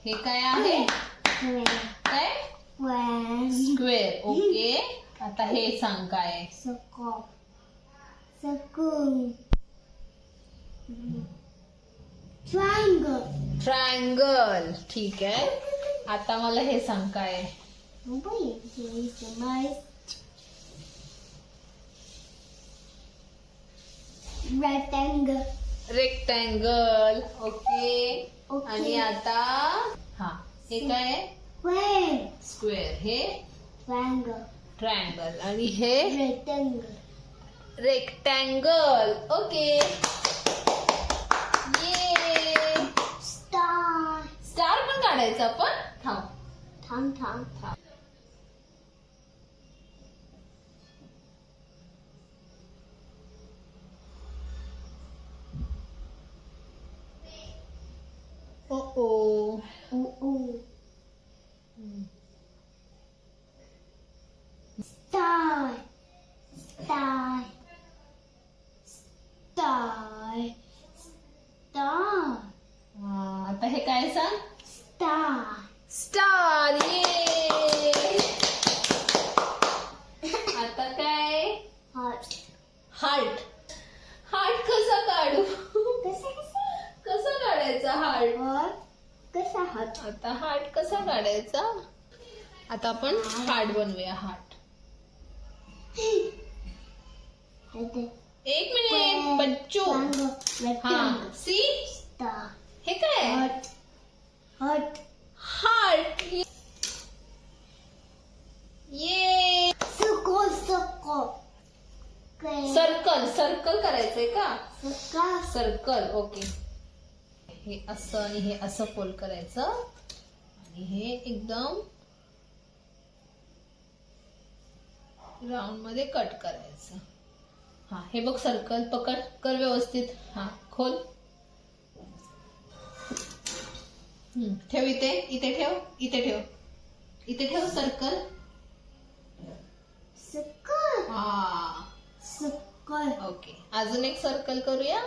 हे काय आहे? काय? स्क्वेअर. ओके. आता हे सांग काय आहे? ट्रायंगल. ठीक आहे. आता मला हे सांग काय आहे? रेक्टँगल. ओके. आणि आता हा हे काय आहे? स्क्वेअर. हे ट्रायंगल. आणि हे रेक्टँगल. ओके. ये स्टार पण काढायचा आपण. थांब. ओ आता हे काय सांग? स्टार. ये आता काय? हार्ट. हार्ट कसा काढू? कसा काढायचा हार्ट? आता हार्ट कसा काढायचा? आता आपण हार्ट बनवूया. हार्ट. एक मिनिट बच्चू. हा सी हे काय? हार्ट. ये सर्कल करायचंय का? सर्कल. ओके. हे असं आणि हे असं फोल्ड करायचं आणि हे एकदम राऊंड मध्ये कट करायचं. हा हे बघ सर्कल पकड. कर व्यवस्थित. हा खोल. ठेव इथे ठेव सर्कल. हा ओके. अजून एक सर्कल करूया.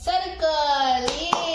सर्कल.